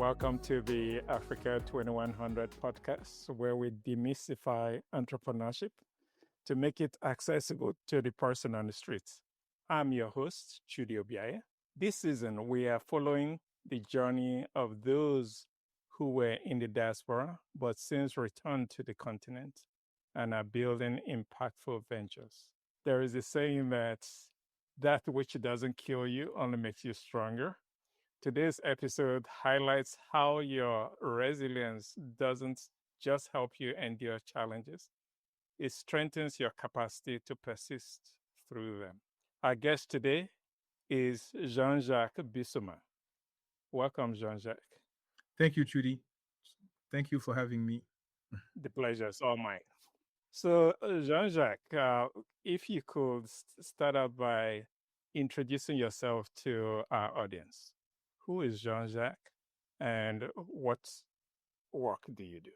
Welcome to the Africa2100 Podcast, where we demystify entrepreneurship to make it accessible to the person on the streets. I'm your host, Chudi Obiaye. This season, we are following the journey of those who were in the diaspora but since returned to the continent and are building impactful ventures. There is a saying that which doesn't kill you only makes you stronger. Today's episode highlights how your resilience doesn't just help you endure challenges, it strengthens your capacity to persist through them. Our guest today is Jean-Jacques Bissouma. Welcome, Jean-Jacques. Thank you, Trudy. Thank you for having me. The pleasure is all mine. So, Jean-Jacques, if you could start out by introducing yourself to our audience. Who is Jean-Jacques and what work do you do?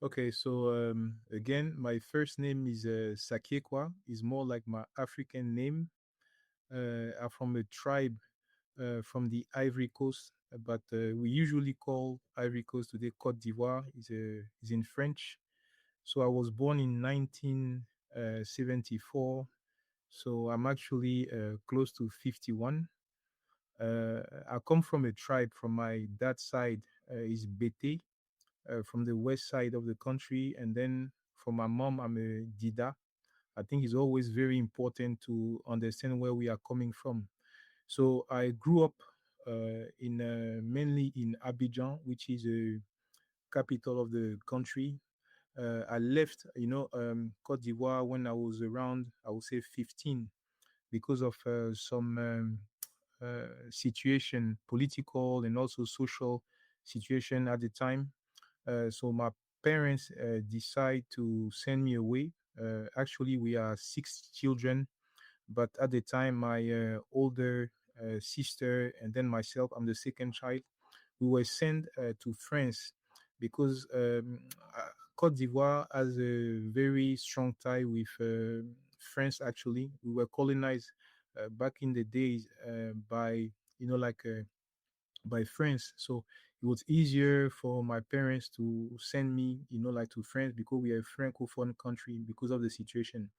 Okay, so again, my first name is Sakiekwa. It's more like my African name. I'm from a tribe from the Ivory Coast, but we usually call Ivory Coast today Côte d'Ivoire. Is in French. So I was born in 1974. So I'm actually close to 51. I come from a tribe from my dad's side is Bete, from the west side of the country, and then for my mom, I'm a Dida. I think it's always very important to understand where we are coming from. So I grew up in mainly in Abidjan, which is a capital of the country. I left, Cote d'Ivoire when I was around, I would say 15, because of some situation, political and also social situation at the time. So my parents decide to send me away. Actually, we are 6 children, but at the time, my older sister and then myself, I'm the second child, we were sent to France because Cote d'Ivoire has a very strong tie with France. Actually, we were colonized back in the days by by France. So it was easier for my parents to send me to France because we are a francophone country because of the situation.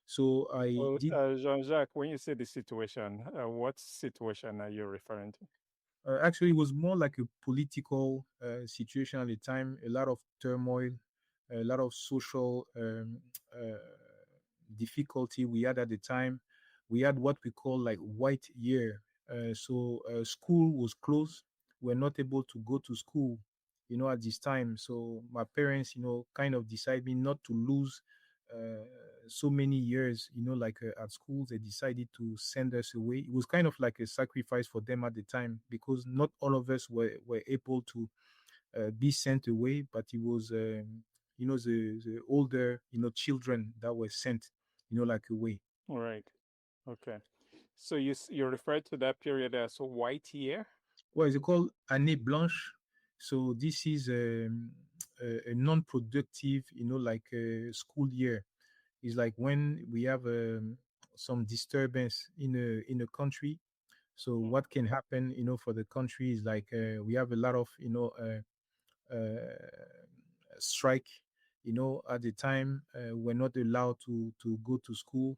So I Well, did. Jean-Jacques, when you say the situation, what situation are you referring to? Actually, it was more like a political situation at the time. A lot of turmoil, a lot of social difficulty we had at the time. We had what we call like white year. So school was closed. We're not able to go to school, at this time. So my parents, kind of decided me not to lose so many years, at school. They decided to send us away. It was kind of like a sacrifice for them at the time because not all of us were able to be sent away, but it was, the older, children that were sent, away. All right. Okay. So you refer to that period as a white year? What is it called? Année blanche. So this is a non-productive, school year. It's like when we have some disturbance in a country. So what can happen, for the country is like we have a lot of, strike. At the time, we're not allowed to go to school.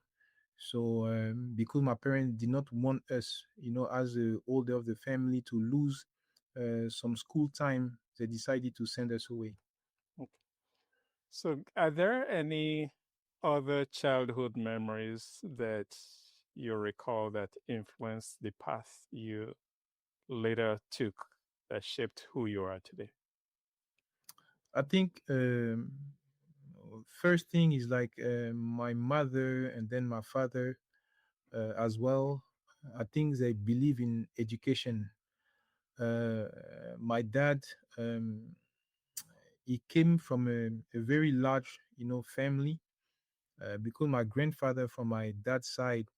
So because my parents did not want us, as the older of the family, to lose some school time, they decided to send us away. Okay. So are there any other childhood memories that you recall that influenced the path you later took that shaped who you are today? I think first thing is like my mother and then my father as well. I think they believe in education. My dad, he came from a very large, family because my grandfather from my dad's side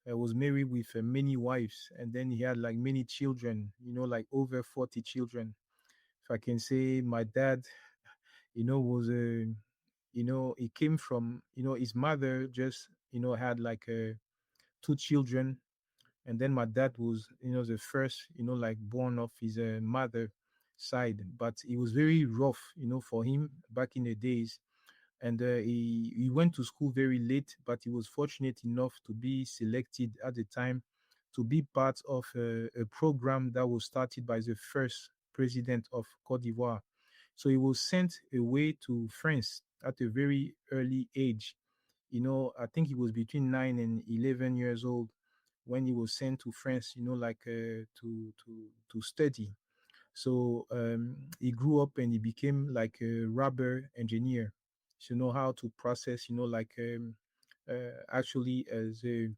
was married with many wives, and then he had like many children, like over 40 children. If I can say, my dad, was a, he came from, his mother just, had like 2 children, and then my dad was, the first, like born of his mother. side, but it was very rough, for him back in the days. And he went to school very late, but he was fortunate enough to be selected at the time to be part of a program that was started by the first president of Cote d'Ivoire. So he was sent away to France at a very early age. I think he was between 9 and 11 years old when he was sent to France. Like to study. So he grew up and he became like a rubber engineer. To know how to process, like actually the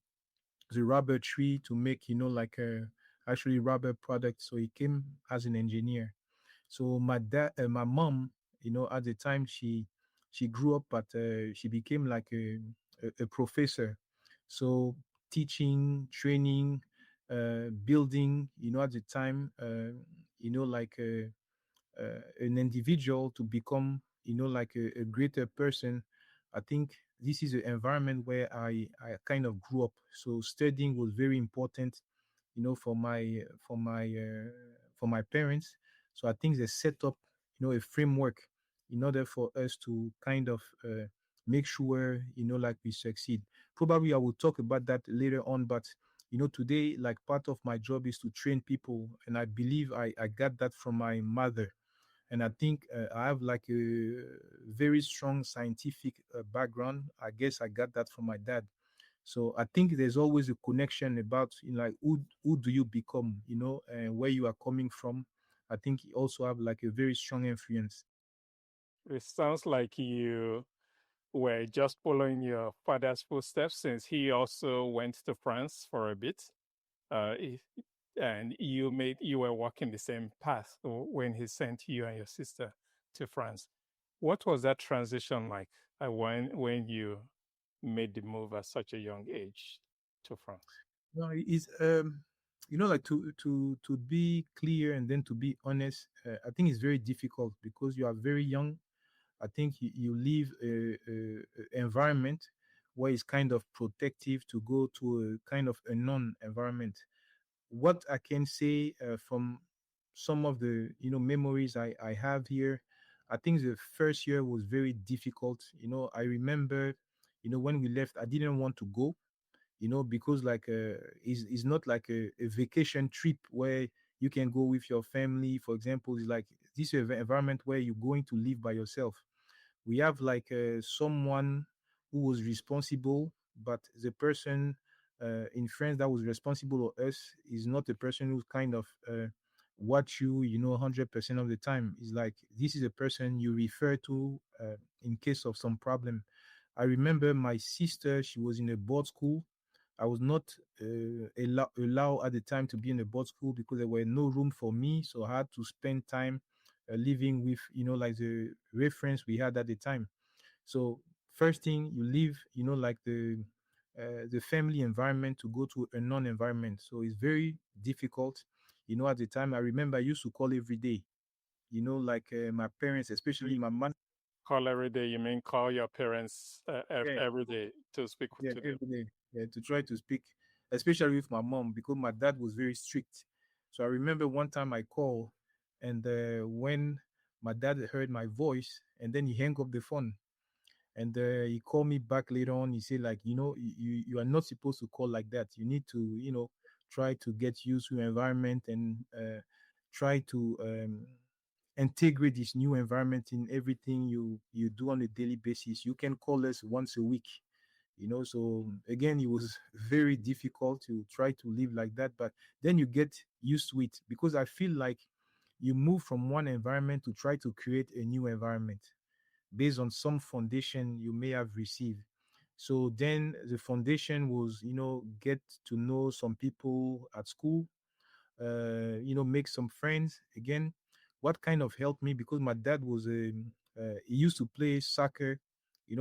rubber tree to make, like actually rubber products. So he came as an engineer. So my mom, at the time she grew up, but she became like a professor. So teaching, training, building, at the time, like an individual to become, like a greater person. I think this is an environment where I kind of grew up. So studying was very important, for my parents. So I think they set up, a framework in order for us to kind of make sure, like we succeed. Probably I will talk about that later on, but today, like part of my job is to train people, and I believe I got that from my mother. And I think I have like a very strong scientific background. I guess I got that from my dad. So I think there's always a connection about, like who do you become, and where you are coming from. I think you also have like a very strong influence. It sounds like you were just following your father's footsteps since he also went to France for a bit. Uh, he- and you were walking the same path when he sent you and your sister to France. What was that transition like when you made the move at such a young age to France? No, it's like to be clear and then to be honest. I think it's very difficult because you are very young. I think you leave a environment where it's kind of protective to go to a kind of a non environment. What I can say from some of the memories I have here, I think the first year was very difficult. I remember, when we left, I didn't want to go, because like it's not like a vacation trip where you can go with your family. For example, it's like this environment where you're going to live by yourself. We have like someone who was responsible, but the person in France that was responsible of us is not a person who's kind of watch you, 100% of the time. It's like this is a person you refer to in case of some problem. I remember my sister, she was in a board school. I was not allowed at the time to be in a board school because there were no room for me. So I had to spend time living with, like the reference we had at the time. So first thing you leave, like the family environment to go to a non-environment. So it's very difficult. At the time, I remember I used to call every day. Like my parents, especially my mom. Call every day, you mean call your parents Yeah, every day to speak yeah, to them? every day. Yeah, to try to speak, especially with my mom, because my dad was very strict. So I remember one time I called, and when my dad heard my voice, and then he hung up the phone, and he called me back later on. He said, like, you are not supposed to call like that. You need to, try to get used to your environment and try to integrate this new environment in everything you do on a daily basis. You can call us once a week. So again, it was very difficult to try to live like that, but then you get used to it, because I feel like you move from one environment to try to create a new environment based on some foundation you may have received. So then the foundation was, get to know some people at school, make some friends. Again, what kind of helped me, because my dad was he used to play soccer,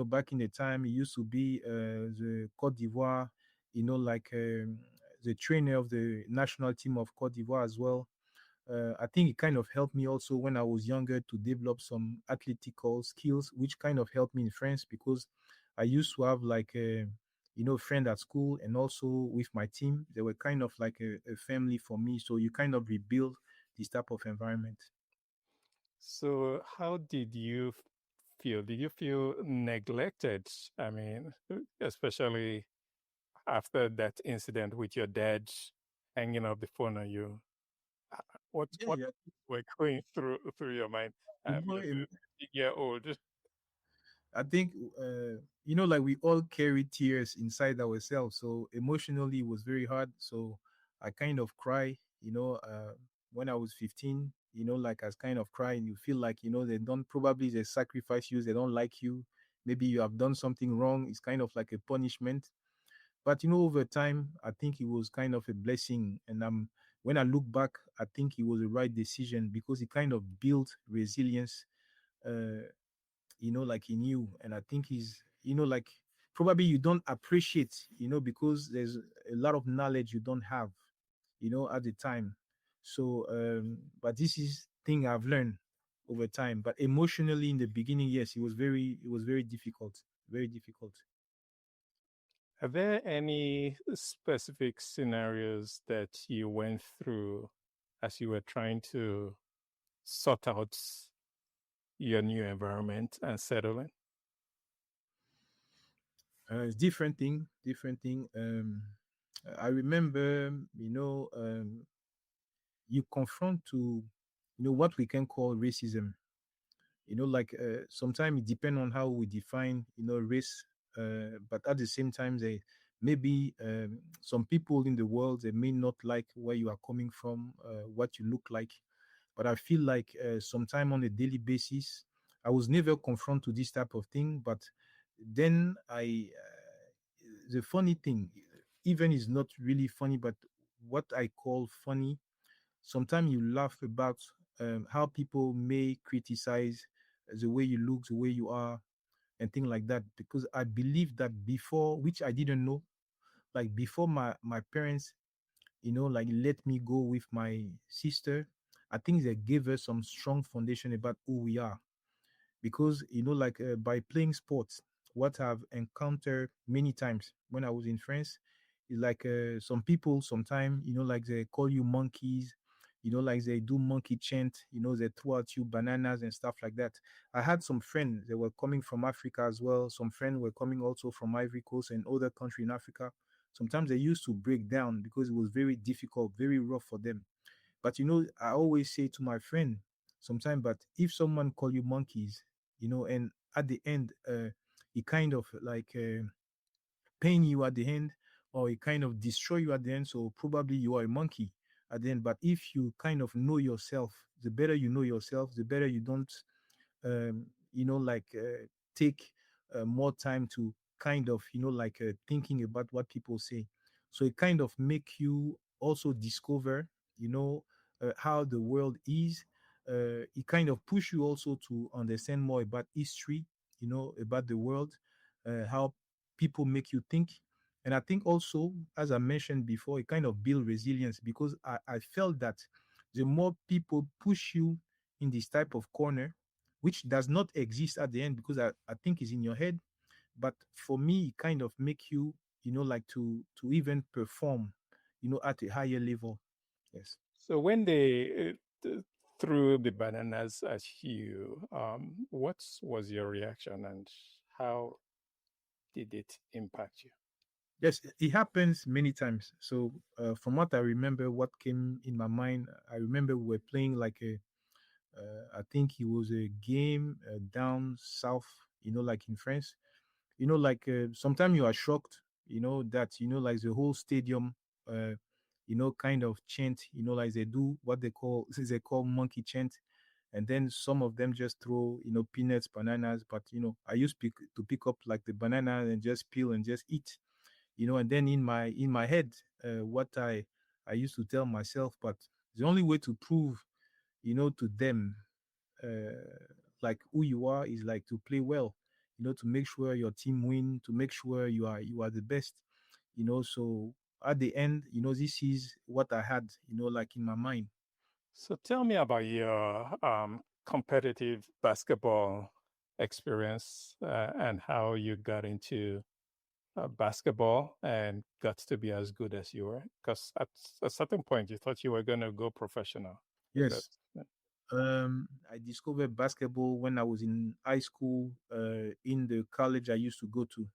back in the time. He used to be the Côte d'Ivoire, like the trainer of the national team of Côte d'Ivoire as well. I think it kind of helped me also when I was younger to develop some athletical skills, which kind of helped me in France, because I used to have like a, friend at school, and also with my team. They were kind of like a family for me. So you kind of rebuild this type of environment. So, how did you feel? Did you feel neglected? I mean, especially after that incident with your dad hanging up the phone on you. Uh, Yeah, what yeah. were going through your mind? You I know, mean, as a year old. I think like we all carry tears inside ourselves. So emotionally, it was very hard. So I kind of cry. When I was 15, like I was kind of crying. You feel like they don't probably they sacrifice you. They don't like you. Maybe you have done something wrong. It's kind of like a punishment. But over time, I think it was kind of a blessing. And when I look back, I think it was the right decision because it kind of built resilience. Uh, like in you. And I think he's, like probably you don't appreciate, because there's a lot of knowledge you don't have, at the time. So, but this is thing I've learned over time. But emotionally in the beginning, yes, it was very difficult, very difficult. Are there any specific scenarios that you went through as you were trying to sort out your new environment and settle in? It's different thing. I remember, you confront to, what we can call racism. Like sometimes it depends on how we define race, but at the same time they maybe some people in the world they may not like where you are coming from, what you look like. But I feel like sometime on a daily basis I was never confronted to this type of thing. But then the funny thing, even is not really funny, but what I call funny, sometimes you laugh about how people may criticize the way you look, the way you are, and things like that. Because I believe that before, which I didn't know, like before my parents, like let me go with my sister, I think they gave us some strong foundation about who we are. Because like by playing sports, what I've encountered many times when I was in France is like some people sometimes like they call you monkeys, like they do monkey chant, they throw at you bananas and stuff like that. I had some friends that were coming from Africa as well. Some friends were coming also from Ivory Coast and other country in Africa. Sometimes they used to break down because it was very difficult, very rough for them. But I always say to my friend sometimes, but if someone call you monkeys, and at the end, it kind of like pain you at the end, or it kind of destroy you at the end. So probably you are a monkey at the end. But if you kind of know yourself, the better you know yourself, the better you don't like take more time to kind of like thinking about what people say. So it kind of make you also discover how the world is. It kind of push you also to understand more about history, about the world, how people make you think. And I think also, as I mentioned before, it kind of build resilience because I felt that the more people push you in this type of corner, which does not exist at the end because I think it's in your head. But for me, it kind of make you, like to even perform, at a higher level. Yes. So when they threw the bananas at you, what was your reaction and how did it impact you? Yes, it happens many times. So from what I remember, what came in my mind, I remember we were playing like I think it was a game down south, like in France. Like sometimes you are shocked, that like the whole stadium, uh, kind of chant, like they do what they call they call monkey chant, and then some of them just throw peanuts, bananas. But I used to pick up like the banana and just peel and just eat, and then in my head, what I used to tell myself, but the only way to prove to them like who you are is like to play well, to make sure your team win, to make sure you are the best, so at the end, this is what I had, like in my mind. So tell me about your competitive basketball experience and how you got into basketball and got to be as good as you were. Because at a certain point, you thought you were going to go professional. Is that Yes. I discovered basketball when I was in high school, in the college I used to go to.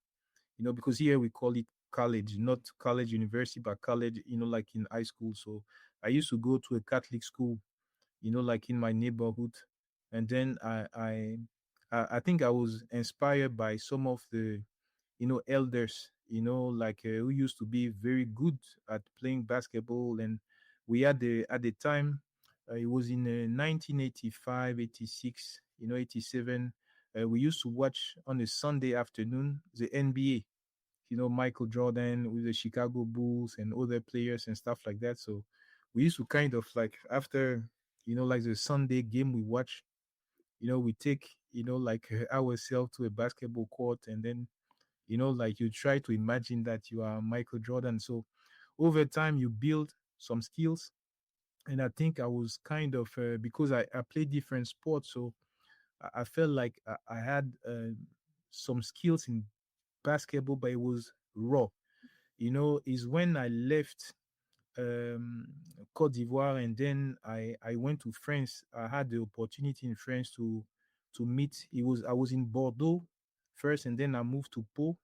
Because here we call it college, not college university, but college. Like in high school. So I used to go to a Catholic school. Like in my neighborhood, and then I think I was inspired by some of the elders, like who used to be very good at playing basketball. And we had the at the time, it was in 1985, 86, 87. We used to watch on a Sunday afternoon the NBA, Michael Jordan with the Chicago Bulls and other players and stuff like that. So we used to kind of like, after like the Sunday game we watch, we take like ourselves to a basketball court, and then like you try to imagine that you are Michael Jordan. So over time you build some skills. And I think I was kind of, because I played different sports, so I felt like I had some skills in basketball, but it was raw. Is when I left um, Côte d'Ivoire, and then I went to France. I had the opportunity in France to meet. I was in Bordeaux first, and then I moved to Pau.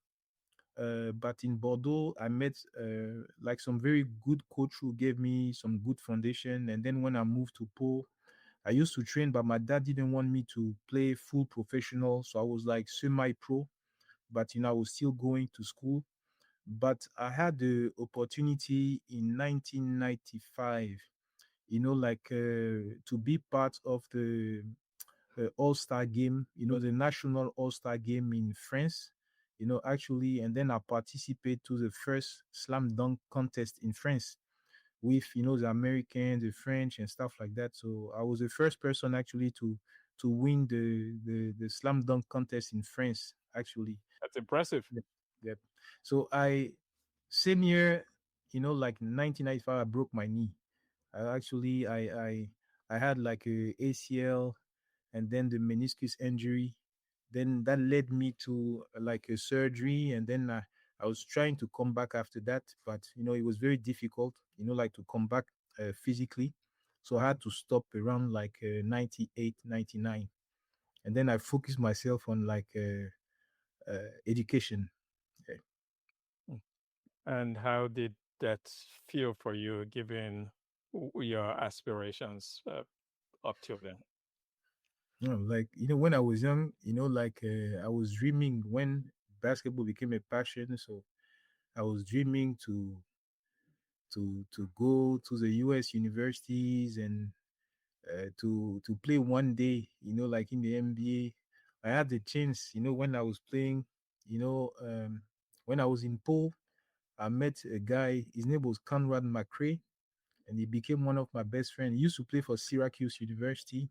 But in Bordeaux, I met like some very good coach who gave me some good foundation. And then when I moved to Pau, I used to train, but my dad didn't want me to play full professional, so I was like semi-pro. But I was still going to school. But I had the opportunity in 1995, like to be part of the All-Star game, the national All-Star game in France, actually. And then I participate to the first slam dunk contest in France with, the Americans, the French, and stuff like that. So I was the first person actually to win the slam dunk contest in France, actually. That's impressive. Yep. Yep. So same year, like 1995, I broke my knee. I had like a ACL, and then the meniscus injury. Then that led me to like a surgery, and then I was trying to come back after that, but it was very difficult, like to come back physically. So I had to stop around like 98, 99, and then I focused myself on like education. Yeah. Mm. And how did that feel for you, given your aspirations up till then? Like when I was young, like I was dreaming when basketball became a passion. So I was dreaming to go to the US universities, and to play one day, like in the NBA. I had the chance, when I was playing, when I was in Pau, I met a guy. His name was Conrad McRae, and he became one of my best friends. He used to play for Syracuse University.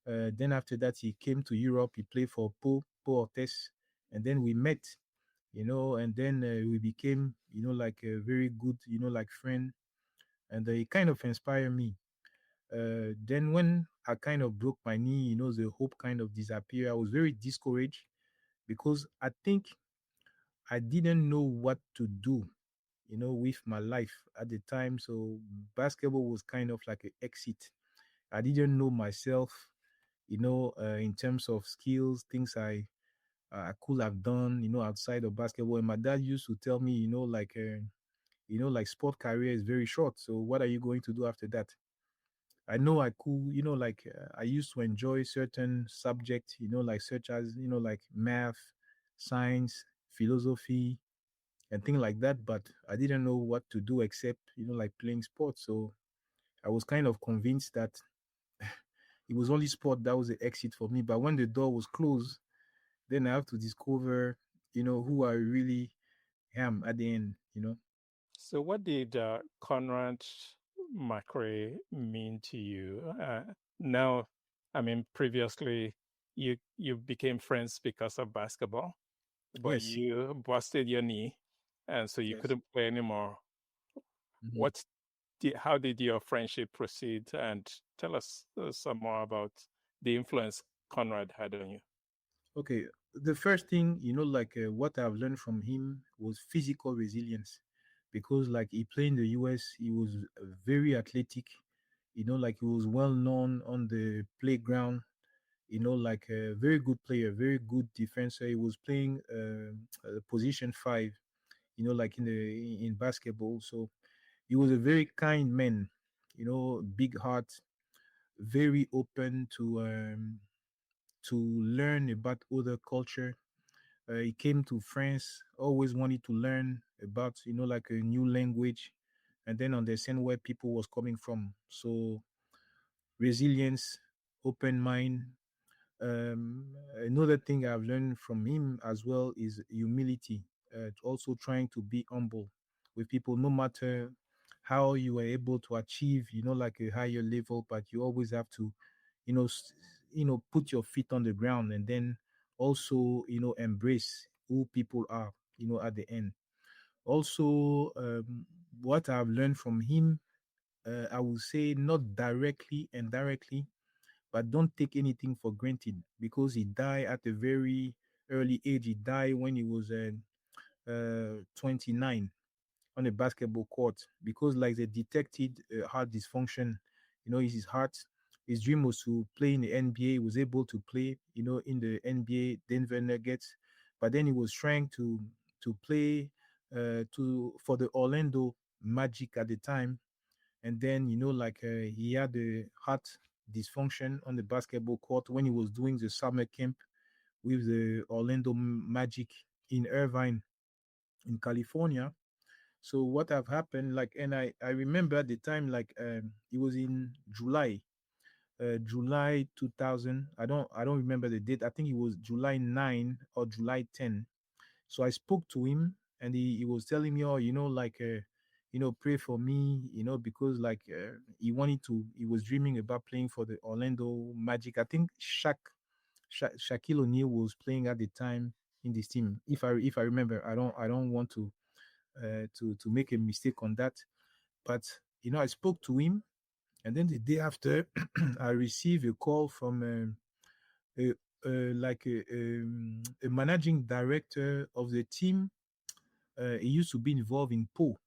Then after that, he came to Europe. He played for Pau Ortes, and then we met, and then we became, like a very good, like friend, and he kind of inspired me. Then when I kind of broke my knee, the hope kind of disappeared. I was very discouraged because I think I didn't know what to do, with my life at the time. So basketball was kind of like an exit. I didn't know myself, in terms of skills, things I could have done, outside of basketball. And my dad used to tell me, like sport career is very short. So what are you going to do after that? I know I could, like I used to enjoy certain subjects, like such as, like math, science, philosophy, and things like that. But I didn't know what to do except, like playing sports. So I was kind of convinced that it was only sport that was the exit for me. But when the door was closed, then I have to discover, who I really am at the end. So, what did Conrad McRae mean to you? Now, I mean, previously you became friends because of basketball, but Yes. you busted your knee, and so you Yes. couldn't play anymore. Mhm. What how did your friendship proceed? And tell us some more about the influence Conrad had on you. Okay. The first thing, like what I've learned from him was physical resilience, because like he played in the US, he was very athletic. Like he was well known on the playground. Like a very good player, very good defender. He was playing position five. Like in basketball. So he was a very kind man. Big heart, very open to learn about other culture. He came to France, always wanted to learn about, like a new language, and then understand where people was coming from. So resilience, open mind. Another thing I've learned from him as well is humility. Also trying to be humble with people, no matter how you are able to achieve, like a higher level, but you always have to, put your feet on the ground, and then also, embrace who people are, at the end. Also, what I've learned from him, I will say not directly and directly, but don't take anything for granted, because he died at a very early age. He died when he was 29 on a basketball court, because like they detected heart dysfunction, his heart. His dream was to play in the NBA. He was able to play, in the NBA Denver Nuggets, but then he was trying to play to for the Orlando Magic at the time, and then like he had a heart dysfunction on the basketball court when he was doing the summer camp with the Orlando Magic in Irvine, in California. So what have happened, like, and I remember at the time, like, it was in July 2000. I don't remember the date. I think it was July 9 or July 10. So I spoke to him, and he was telling me, oh, like, pray for me, because like he was dreaming about playing for the Orlando Magic. I think Shaquille O'Neal was playing at the time in this team. If I remember, I don't want to make a mistake on that. But I spoke to him, and then the day after, I received a call from a, like a managing director of the team. He used to be involved in Po,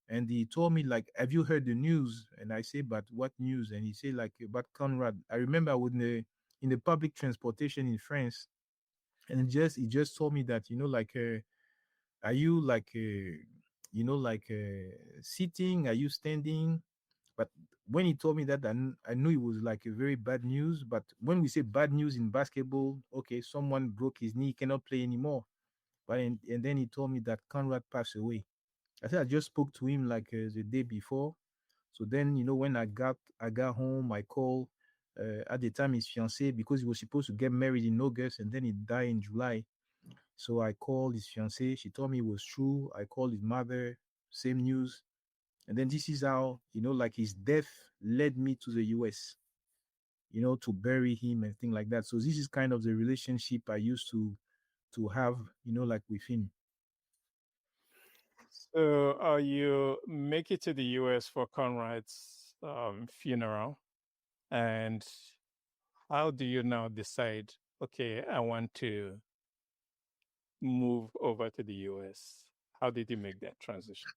and he told me, like, have you heard the news? And I say, but what news? And he said, like, about Conrad. I remember I was in the public transportation in France, and he just told me that, like, are you like like sitting? Are you standing? But when he told me that, I knew it was like a very bad news. But when we say bad news in basketball, okay, someone broke his knee, cannot play anymore. But and then he told me that Conrad passed away. I said I just spoke to him like the day before. So then, when I got home, I called at the time his fiancee, because he was supposed to get married in August, and then he died in July. So I called his fiancee. She told me it was true. I called his mother. Same news. And then this is how, like, his death led me to the US, to bury him and things like that. So this is kind of the relationship I used to have, like, with him. So you make it to the US for Conrad's funeral, and how do you now decide, okay, I want to move over to the US? How did you make that transition?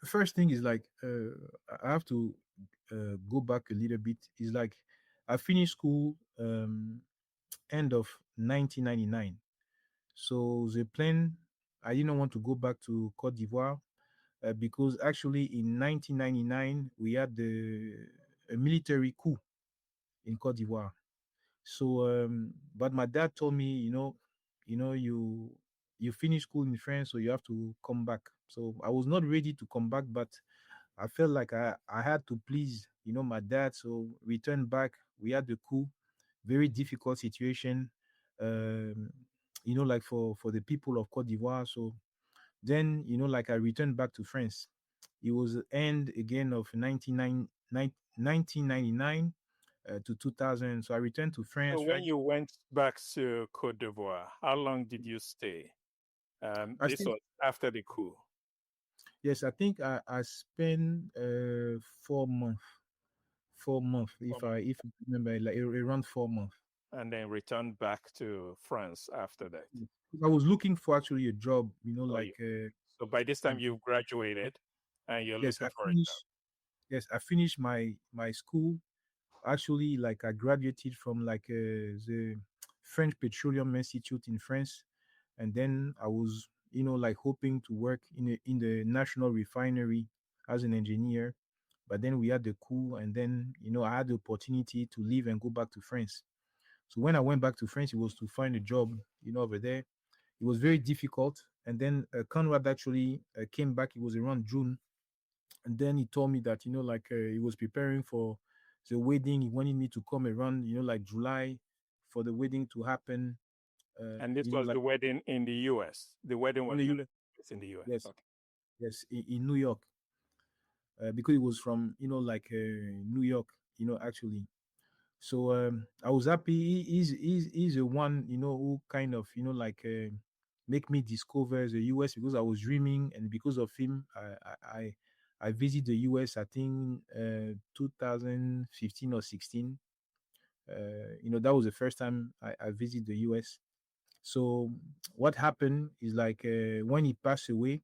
First thing is, like, I have to go back a little bit. Is like, I finished school end of 1999. So the plan, I didn't want to go back to Cote d'Ivoire, because actually in 1999 we had a military coup in Cote d'Ivoire. So, but my dad told me, you finish school in France, so you have to come back. So I was not ready to come back, but I felt like I had to please, my dad. So return back. We had the coup, very difficult situation, um, like for the people of Cote d'Ivoire. So then, like, I returned back to France. It was the end again of 1999 to 2000. So I returned to So France, when right? you went back to Côte d'Ivoire, how long did you stay? I This still, was after the coup, yes, I think I spent 4 months, 4 months, if I remember, like around 4 months. and then returned back to France after that. Yes. I was looking for actually a job, So, you, like so by this time um, you've graduated and you're yes, looking I for a job. finished. yes, I finished my school. Actually, like I graduated from like the French Petroleum Institute in France, and then I was, like hoping to work in the national refinery as an engineer. But then we had the coup, and then I had the opportunity to leave and go back to France. So when I went back to France, it was to find a job, over there. It was very difficult. And then Conrad actually came back. It was around June, and then he told me that like he was preparing for the wedding. He wanted me to come around, like July, for the wedding to happen. And this was Like the wedding in the US. The wedding in was the going US. to be in the US. Yes, Okay. yes, in New York, because it was from like New York, actually. So I was happy. He's the one who kind of make me discover the US, because I was dreaming, and because of him, I visit the US. I think 2015 or 16. That was the first time I visit the US. So what happened is like when he passed away,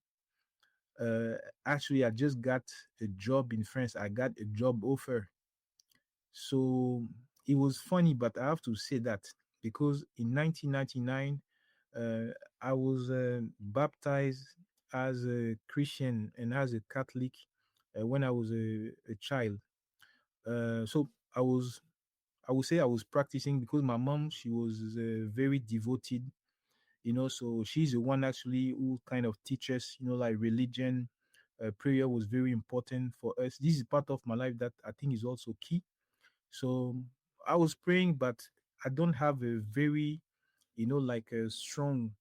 uh, actually I just got a job in France. I got a job offer. So it was funny, but I have to say that because in 1999, I was baptized as a Christian and as a Catholic when I was a child. So I would say I was practicing, because my mom, she was very devoted, so she's the one actually who kind of teaches, like religion. Prayer was very important for us. This is part of my life that I think is also key. So I was praying, but I don't have a very, like a strong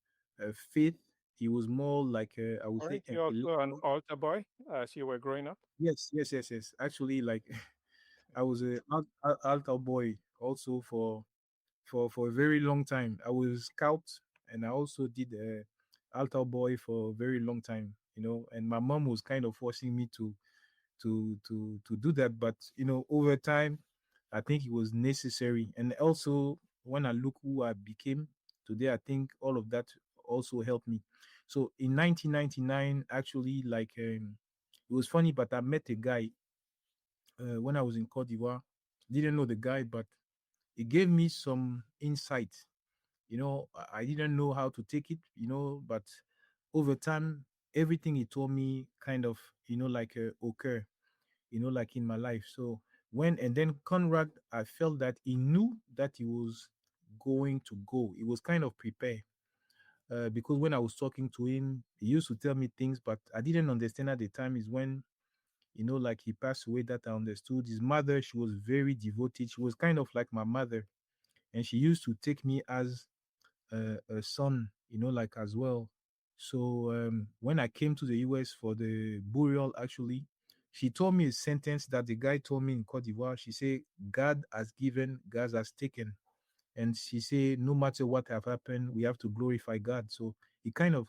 faith. It was more like I would say Weren't you also an intellectual. altar boy as you were growing up? Yes, yes, yes, yes. Actually, like I was a altar boy also for a very long time. I was scout, and I also did altar boy for a very long time. And my mom was kind of forcing me to do that, but over time I think it was necessary. And also when I look who I became today, I think all of that also helped me. So in 1999, actually, like it was funny, but I met a guy when I was in Côte d'Ivoire. Didn't know the guy, but it gave me some insight. I didn't know how to take it, but over time, everything he told me kind of, like occur, like in my life. So and then Conrad, I felt that he knew that he was going to go. He was kind of prepared. Because when I was talking to him, he used to tell me things, but I didn't understand at the time. Is when, like he passed away, that I understood. His mother, she was very devoted. She was kind of like my mother, and she used to take me as a son, like as well. So when I came to the US for the burial, actually, she told me a sentence that the guy told me in Cote d'Ivoire. She said, "God has given, God has taken." And she said, no matter what have happened, we have to glorify God. So it kind of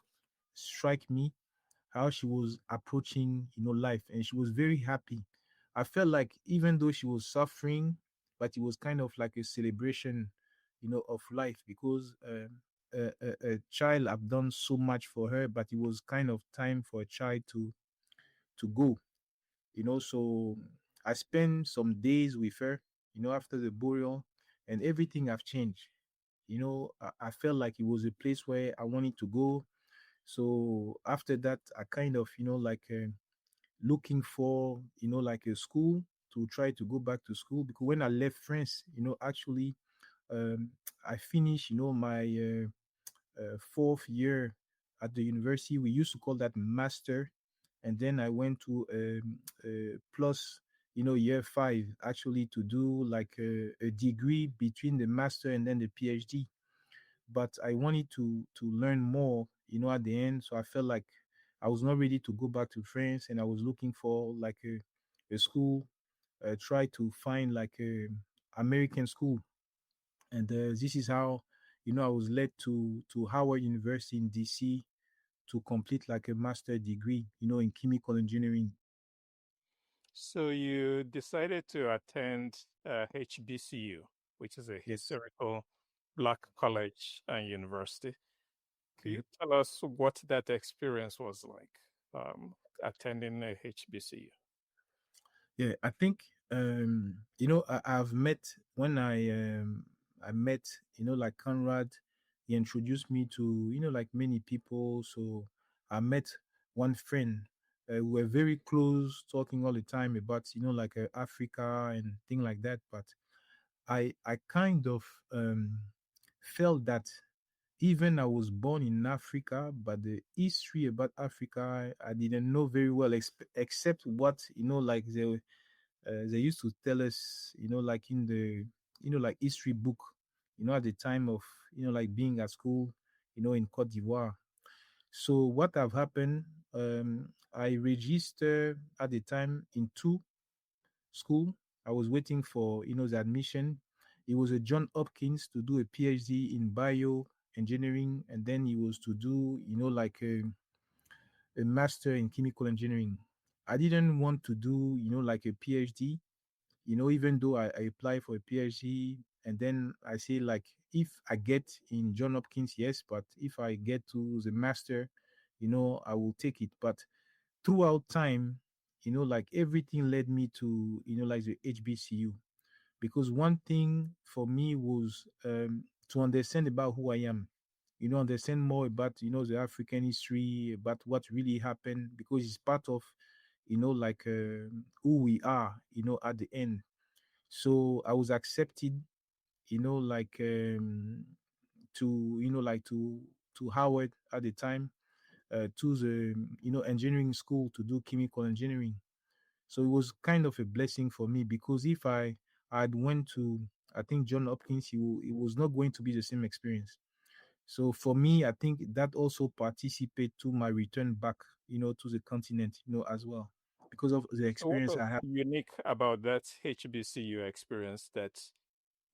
struck me how she was approaching, life, and she was very happy. I felt like even though she was suffering, but it was kind of like a celebration, of life, because a child have done so much for her, but it was kind of time for a child to go. So I spent some days with her, after the burial, and everything have changed. I felt like it was a place where I wanted to go. So after that, I kind of, like looking for, like a school to try to go back to school, because when I left France, actually, um, I finished, my fourth year at the university. We used to call that master, and then I went to plus, year five, actually, to do like a degree between the master and then the PhD. But I wanted to learn more, at the end. So I felt like I was not ready to go back to France, and I was looking for like a school, try to find like a American school. And this is how, I was led to Howard University in DC to complete like a master degree, in chemical engineering. So you decided to attend HBCU, which is a Yes. historical Black college and university. Could Okay. you tell us what that experience was like, attending a HBCU? Yeah, I think I've met when I met like Conrad. He introduced me to like many people. So I met one friend. We were very close, talking all the time about like Africa and thing like that. But I kind of felt that even I was born in Africa, but the history about Africa I didn't know very well, except what like they used to tell us, like in the, like history book, at the time of, like being at school, in Côte d'Ivoire. So what have happened? I registered at the time in two school. I was waiting for, the admission. It was a John Hopkins to do a PhD in bio engineering, and then he was to do, like a master in chemical engineering. I didn't want to do, like a PhD, even though I apply for a PhD, and then I say like, if I get in John Hopkins, yes, but if I get to the master, I will take it. But throughout time, like everything led me to, like the HBCU, because one thing for me was to understand about who I am, understand more about, the African history, about what really happened, because it's part of, like who we are, at the end. So I was accepted, like to, like to Howard at the time, to the, engineering school to do chemical engineering. So it was kind of a blessing for me, because if I had went to, I think, John Hopkins, it was not going to be the same experience. So for me, I think that also participate to my return back, to the continent, as well, because of the So, what experience was I had. unique about that HBCU experience that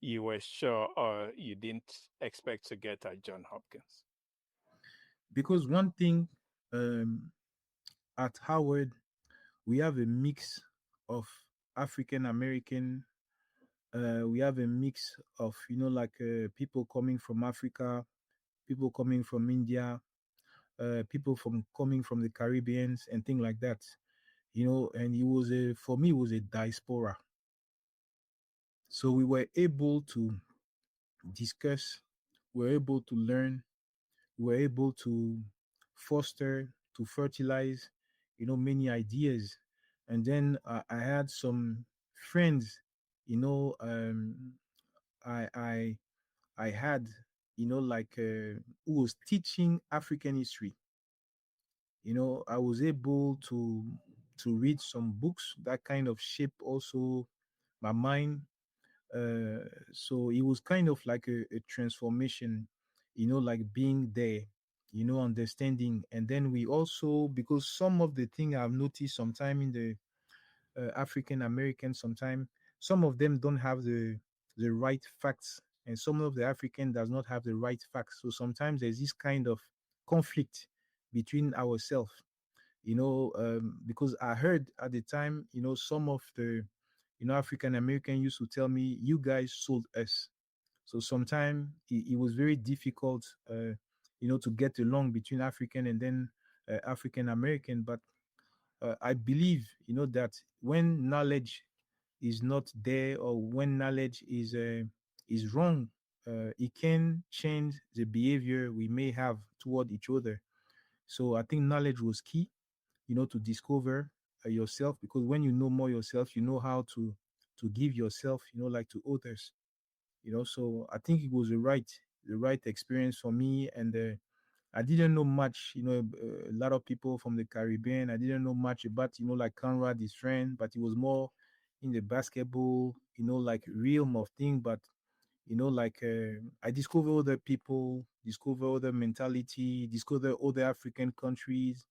you were sure or you didn't expect to get at John Hopkins? Because one thing, at Howard, we have a mix of African American. We have a mix of, like people coming from Africa, people coming from India, people from coming from the Caribbeans and things like that. And it was a for me it was a diaspora. So we were able to discuss, we were able to learn, we were able to foster, to fertilize, many ideas. And then I had some friends, you know, um, I I I had, like who was teaching African history. I was able to read some books that kind of shape also my mind. So it was kind of like a transformation, like being there, understanding. And then we also, because some of the thing I've noticed sometime in the African American, sometime some of them don't have the right facts, and some of the African does not have the right facts. So sometimes there's this kind of conflict between ourselves, because I heard at the time, some of the, African American used to tell me, "You guys sold us." So sometimes it was very difficult, to get along between African and then African American. But I believe, that when knowledge is not there, or when knowledge is wrong, it can change the behavior we may have toward each other. So I think knowledge was key, to discover yourself, because when you know more yourself, you know how to give yourself, like to others. So I think it was the right experience for me. And I didn't know much, a lot of people from the Caribbean. I didn't know much about, like Conrad, his friend, but it was more in the basketball, like realm of thing. But like I discover other people, discover other mentality, discover other African countries.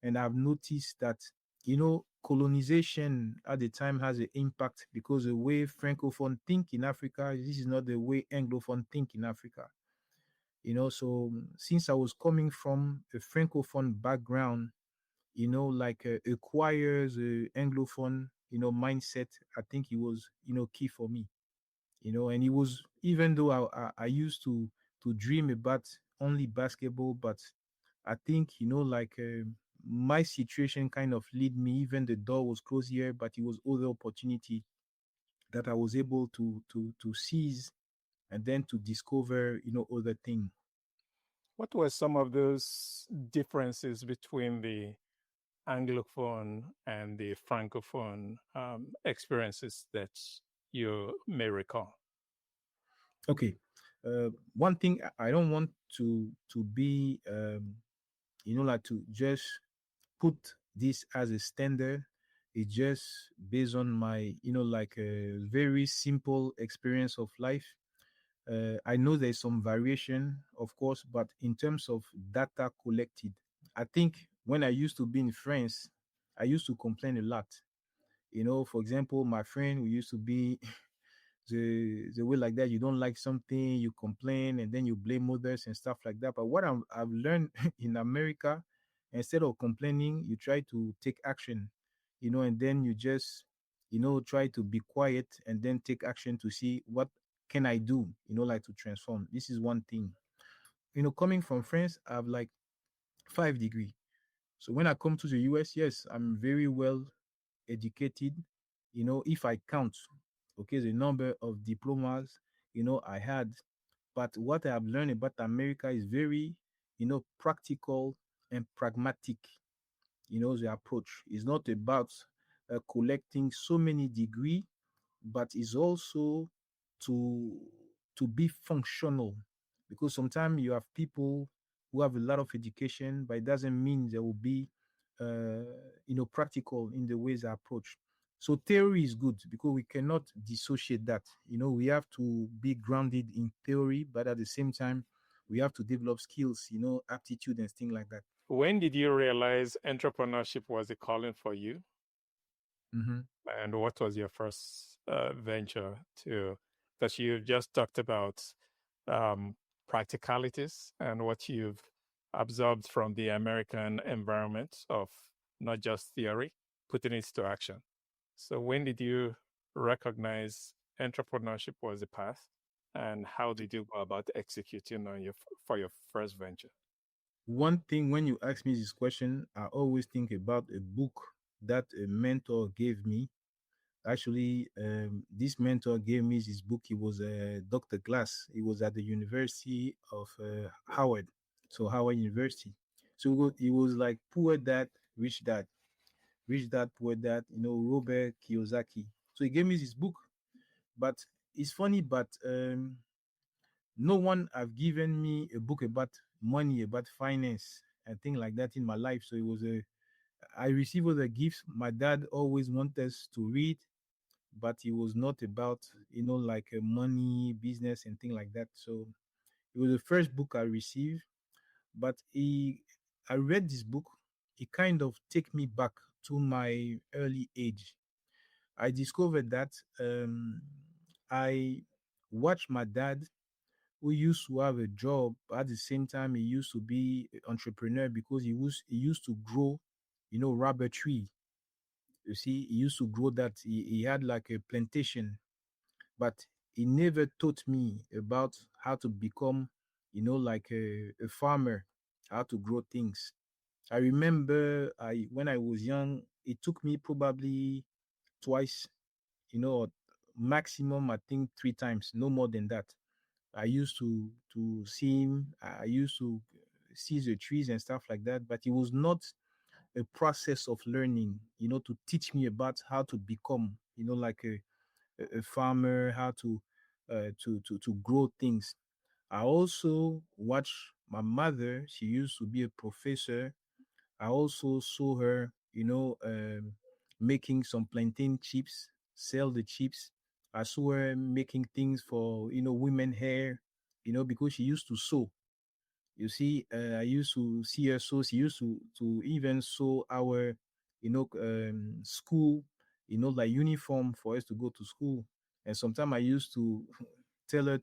And I've noticed that, colonization at the time has an impact, because the way Francophone think in Africa, this is not the way Anglophone think in Africa. So since I was coming from a Francophone background, like acquires a Anglophone, mindset, I think it was, key for me. And it was, even though I used to dream about only basketball, but I think, like my situation kind of lead me. Even the door was closed here, but it was other opportunity that I was able to seize and then to discover, other thing. What were some of those differences between the Anglophone and the Francophone experiences that you may recall? Okay. One thing I don't want to be, like to just put this as a standard. It's just based on my, like a very simple experience of life. I know there's some variation, of course, but in terms of data collected, I think when I used to be in France, I used to complain a lot. For example, my friend who used to be the way like that, you don't like something, you complain, and then you blame others and stuff like that. But what I've learned in America, instead of complaining, you try to take action, and then you just, try to be quiet and then take action to see what can I do, like to transform. This is one thing. Coming from France, I have like 5 degree. So when I come to the US, yes, I'm very well educated. If I count, okay, the number of diplomas, I had. But what I have learned about America is very, practical and pragmatic. The approach is not about collecting so many degree, but is also to to be functional, because sometimes you have people who have a lot of education, but it doesn't mean they will be uh, practical in the ways they approach. So theory is good because we cannot dissociate that. We have to be grounded in theory, but at the same time we have to develop skills, aptitude and things like that. When did you realize entrepreneurship was a calling for you? Mm-hmm. And what was your first venture to, because you just talked about um, practicalities and what you've absorbed from the American environment of not just theory, putting it to action. So when did you recognize entrepreneurship was a path, and how did you go about executing on for your first venture? One thing, when you ask me this question, I always think about a book that a mentor gave me. Actually, this mentor gave me this book. He was Dr. Glass. He was at the University of Howard, so Howard University. So he was like poor dad, rich dad, rich dad, poor dad. Robert Kiyosaki. So he gave me this book, but it's funny, but no one have given me a book about money, about finance, and things like that in my life. So it was I received all the gifts. My dad always wanted us to read, but it was not about, like money, business, and things like that. So it was the first book I received. But I read this book. It kind of take me back to my early age. I discovered that I watched my dad, who used to have a job. At the same time, he used to be an entrepreneur because he used to grow, rubber tree. You see, he used to grow that. He had like a plantation, but he never taught me about how to become, like a farmer, how to grow things. I remember when I was young, it took me probably twice, or maximum I think 3 times, no more than that. I used to see him. I used to see the trees and stuff like that, but it was not a process of learning, to teach me about how to become, like a farmer, how to grow things. I also watched my mother. She used to be a professor. I also saw her, making some plantain chips, sell the chips. I saw her making things for, women hair, because she used to sew. You see, I used to see her sew. She used to even sew our, school, like uniform for us to go to school. And sometimes I used to tell her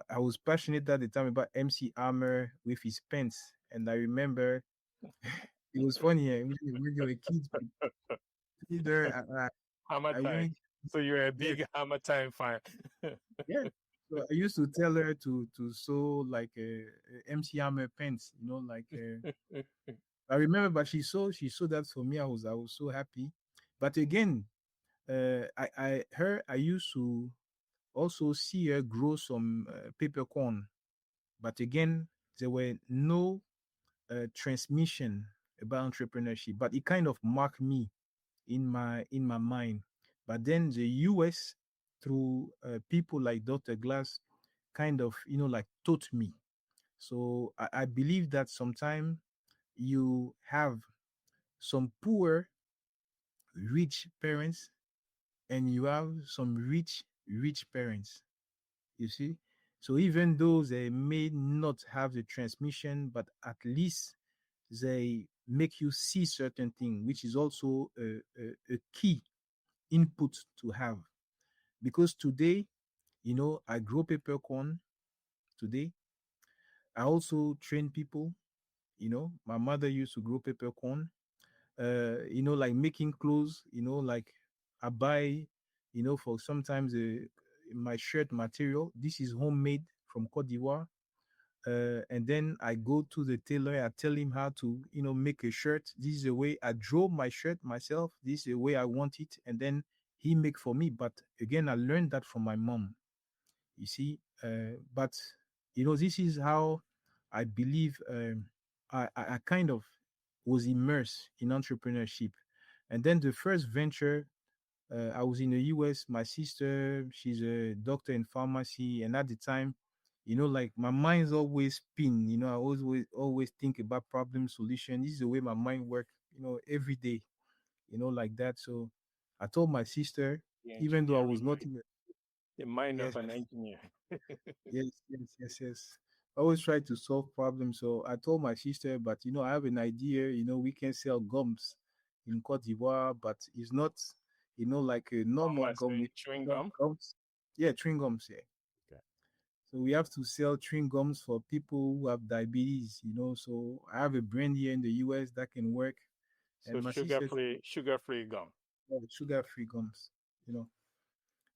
I was passionate at the time about MC Hammer with his pants. And I remember it was funny, when you were kids, either Hammer I time. went, So you're a yes, big hammer time fan. yeah. So I used to tell her to sew like a MC Hammer pants, like I remember, but she saw that for me. I was so happy. But again, I used to also see her grow some peppercorn. But again, there were no transmission about entrepreneurship. But it kind of marked me in my mind. But then the US, through people like Dr. Glass, kind of like taught me. So I believe that sometimes you have some poor rich parents and you have some rich parents, you see. So even though they may not have the transmission, but at least they make you see certain things, which is also a key input to have. Because today, I grow peppercorn today. I also train people. My mother used to grow peppercorn. Like making clothes. Like I buy, for sometimes my shirt material. This is homemade from Côte d'Ivoire. And then I go to the tailor. I tell him how to, make a shirt. This is the way I draw my shirt myself. This is the way I want it, and then he make for me. But again, I learned that from my mom. You see, but this is how I believe I kind of was immersed in entrepreneurship. And then the first venture, I was in the US. My sister, she's a doctor in pharmacy, and at the time, like my mind's always spin. I always think about problem solution. This is the way my mind works. Every day. Like that. So I told my sister, The even though I engineering was not mind, in the the mind yes, of an engineer. yes. I always try to solve problems. So I told my sister, but I have an idea. We can sell gums in Cote d'Ivoire, but it's not, like a Some normal might gum. say We chewing sell gum. gums. Yeah, chewing gums. Yeah. Okay. So we have to sell chewing gums for people who have diabetes. So I have a brand here in the US that can work. So And my sister, sugar-free gum. sugar-free gums. You know,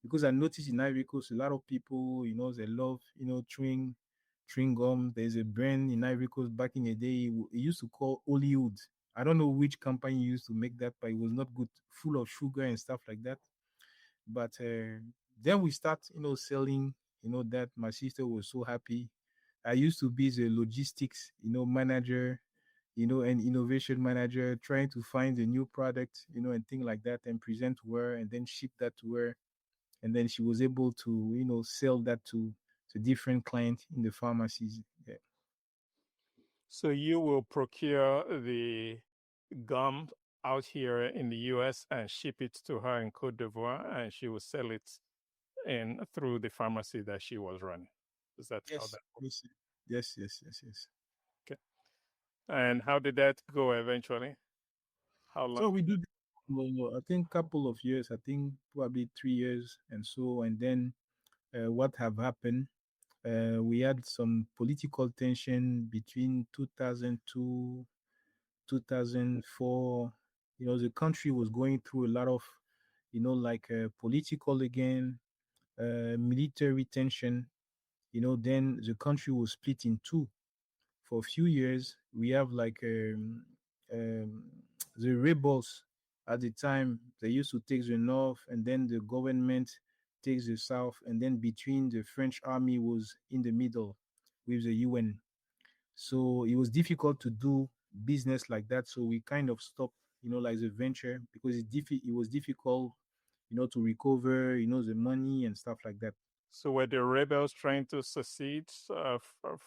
because I noticed in Ivory Coast a lot of people, they love, chewing gum. There's a brand in Ivory Coast back in the day. It used to call Hollywood. I don't know which company used to make that, but it was not good, full of sugar and stuff like that. But then we start, selling, that my sister was so happy. I used to be the logistics, manager, and innovation manager, trying to find a new product, and things like that, and present to her, and then ship that to her, and then she was able to sell that to different clients in the pharmacies. Yeah. So you will procure the gum out here in the US and ship it to her in Cote d'Ivoire, and she will sell it in through the pharmacy that she was running. Is that how Yes, that works? yes, yes. Okay. And how did that go eventually? How long? So we do this for, I think, couple of years. I think probably 3 years and so. And then what have happened? We had some political tension between 2002, 2004. The country was going through a lot of, like political again, military tension. Then the country was split in two for a few years. We have like um, the rebels at the time. They used to take the north, and then the government takes the south, and then between the French army was in the middle with the UN. So it was difficult to do business like that. So we kind of stopped, like the venture, because it was difficult, to recover, the money and stuff like that. So were the rebels trying to secede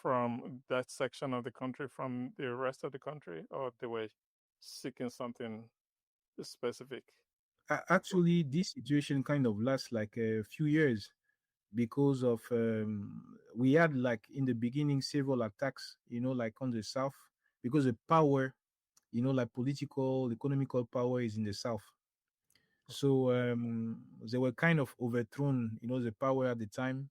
from that section of the country from the rest of the country, or they were seeking something specific? Actually, this situation kind of lasts like a few years because of we had like in the beginning several attacks, like on the south, because the power, like political, economical power is in the south. So they were kind of overthrown, the power at the time,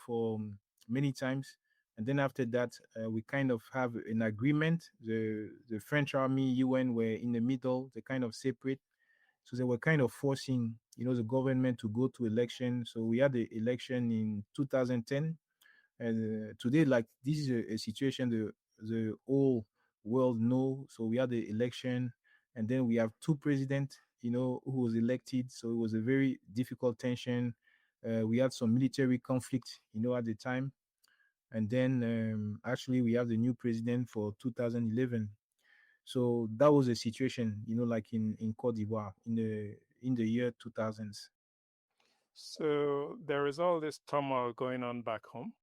for many times. And then after that, we kind of have an agreement. The French army, UN were in the middle. They kind of separate. So they were kind of forcing, the government to go to election. So we had the election in 2010. And today, like this is a situation, the whole world know. So we had the election, and then we have two presidents, who was elected. So it was a very difficult tension. We had some military conflict, at the time, and then actually we have the new president for 2011. So that was a situation, like in Cote d'Ivoire in the year 2000s. So there is all this turmoil going on back home.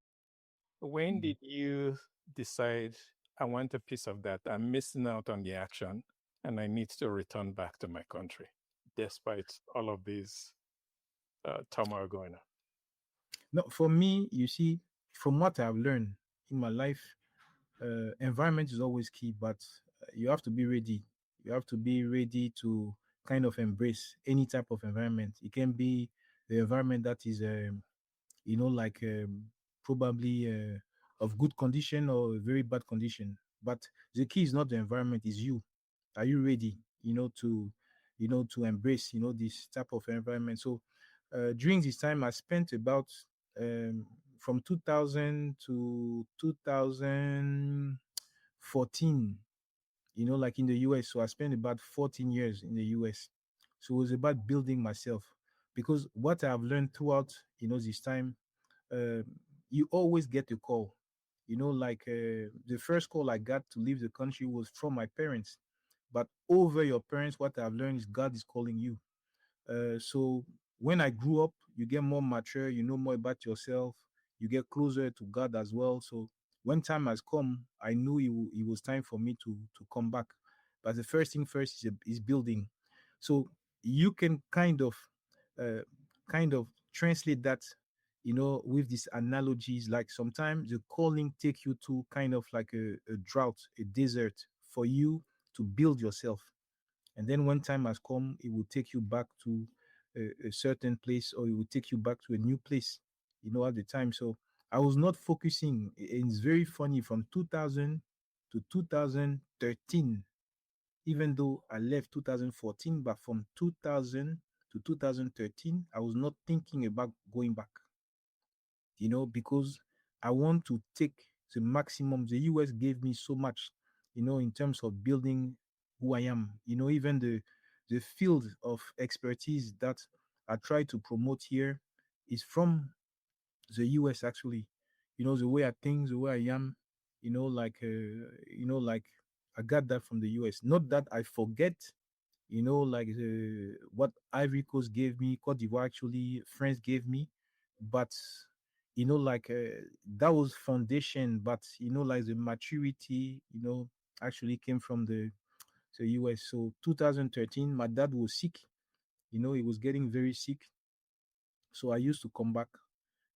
When Mm. did you decide, I want a piece of that? I'm missing out on the action and I need to return back to my country, despite all of these turmoil going on? No, for me, you see, from what I've learned in my life, environment is always key, but you have to be ready. You have to be ready to kind of embrace any type of environment. It can be the environment that is, like probably of good condition or a very bad condition. But the key is not the environment; is you. Are you ready? To embrace this type of environment. So during this time, I spent about um, from 2000 to 2014, like in the US. So I spent about 14 years in the US. So it was about building myself, because what I've learned throughout, this time, uh, you always get a call. Like the first call I got to leave the country was from my parents. But over your parents, what I've learned is God is calling you. So when I grew up, you get more mature, you know more about yourself, you get closer to God as well. So when time has come, I knew it was time for me to come back. But the first thing first is building. So you can uh, kind of translate that, with these analogies. Like sometimes the calling take you to kind of like a drought, a desert, for you to build yourself. And then when time has come, it will take you back to a certain place, or it will take you back to a new place, at the time. So I was not focusing. It's very funny, from 2000 to 2013, even though I left 2014, but from 2000 to 2013, I was not thinking about going back, because I want to take the maximum. The US gave me so much, in terms of building who I am, even the field of expertise that I try to promote here is from the US actually. The way I think, the way I am, like I got that from the US. Not that I forget, like what Ivory Coast gave me, Cote d'Ivoire actually, France gave me, but like that was foundation. But like the maturity, actually came from the US. So 2013, my dad was sick. He was getting very sick. So I used to come back,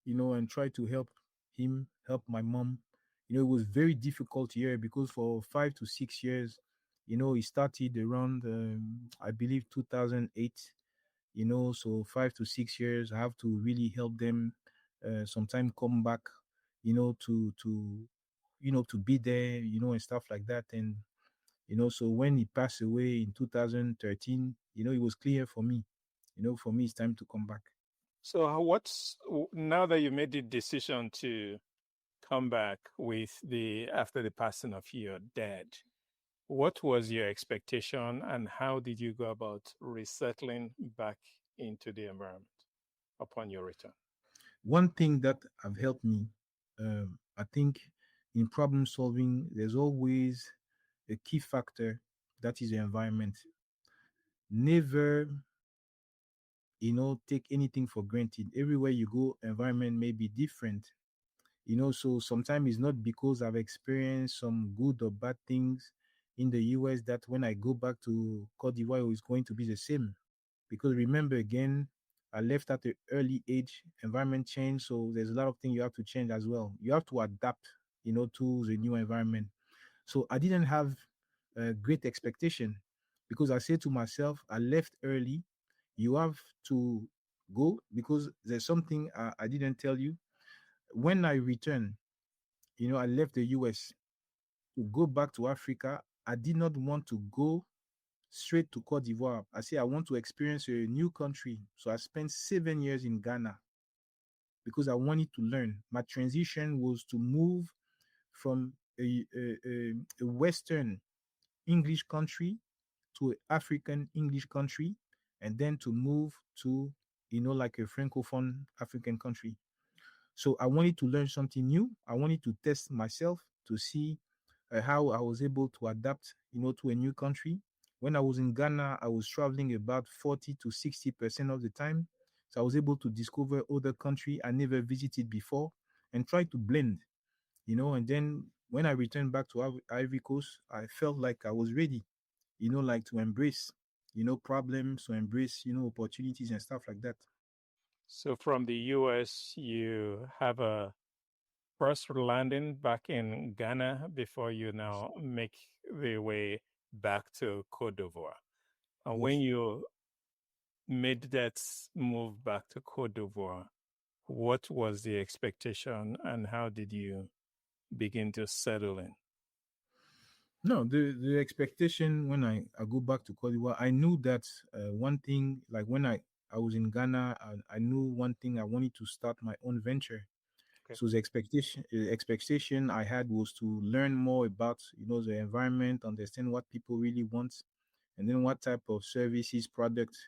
and try to help him, help my mom. It was very difficult here, because for 5 to 6 years, he started around, I believe, 2008. So 5 to 6 years, I have to really help them. Sometime come back, to be there, and stuff like that. And so when he passed away in 2013, it was clear for me. For me, it's time to come back. So, now that you made the decision to come back with the after the passing of your dad, what was your expectation and how did you go about resettling back into the environment upon your return? One thing that have helped me, I think, in problem solving, there's always a key factor, that is the environment. Never, take anything for granted. Everywhere you go, environment may be different. So sometimes it's not because I've experienced some good or bad things in the US that when I go back to Cote d'Ivoire, it's going to be the same. Because remember, again, I left at an early age, environment change, so there's a lot of things you have to change as well. You have to adapt, to the new environment. So I didn't have a great expectation, because I said to myself, I left early. You have to go, because there's something I didn't tell you. When I returned, I left the US to go back to Africa. I did not want to go straight to Cote d'Ivoire. I say I want to experience a new country. So I spent 7 years in Ghana, because I wanted to learn. My transition was to move from a Western English country to African English country, and then to move to, like a francophone African country. So I wanted to learn something new. I wanted to test myself to see how I was able to adapt, to a new country. When I was in Ghana, I was traveling about 40 to 60% of the time. So I was able to discover other country I never visited before and try to blend, and then when I returned back to Ivory Coast, I felt like I was ready, like to embrace, problems, to embrace, opportunities and stuff like that. So from the US, you have a first landing back in Ghana before you now make the way back to Côte d'Ivoire. And when Yes. you made that move back to Côte d'Ivoire, what was the expectation and how did you begin to settle in? No, the expectation when I go back to Cote d'Ivoire, I knew that one thing, like when I was in Ghana, I knew one thing, I wanted to start my own venture. Okay. So the expectation I had was to learn more about, the environment, understand what people really want, and then what type of services, products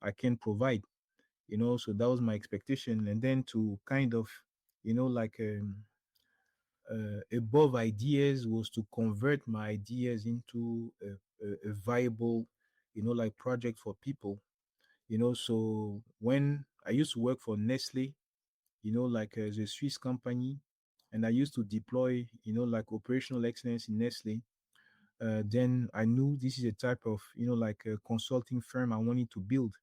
I can provide. So that was my expectation, and then to kind of, like above ideas was to convert my ideas into a viable, like project for people. So when I used to work for Nestle, like as a Swiss company, and I used to deploy, like operational excellence in Nestle. Then I knew this is a type of, like a consulting firm I wanted to build.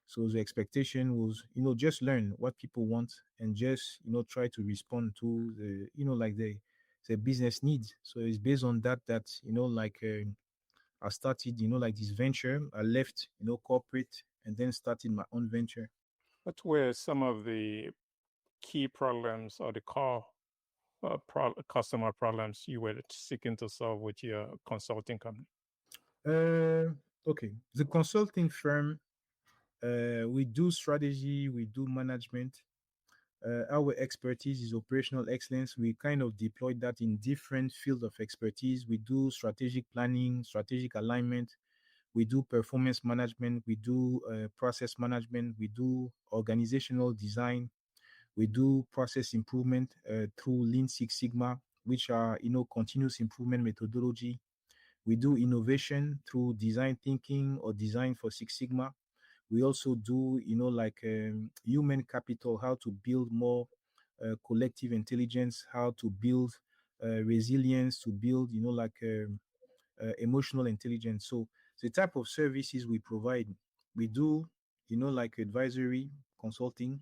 So the expectation was, just learn what people want and just, try to respond to the, like the business needs. So it's based on that, like I started, like this venture. I left, corporate and then started my own venture. What were some of the key problems or the core customer problems you were seeking to solve with your consulting company? Uh, okay. The consulting firm, we do strategy, we do management. Our expertise is operational excellence. We kind of deployed that in different fields of expertise. We do strategic planning, strategic alignment. We do performance management. We do process management. We do organizational design. We do process improvement through Lean Six Sigma, which are, continuous improvement methodology. We do innovation through design thinking or design for Six Sigma. We also do, like human capital, how to build more collective intelligence, how to build resilience, to build, like emotional intelligence. So the type of services we provide, we do, like advisory, consulting,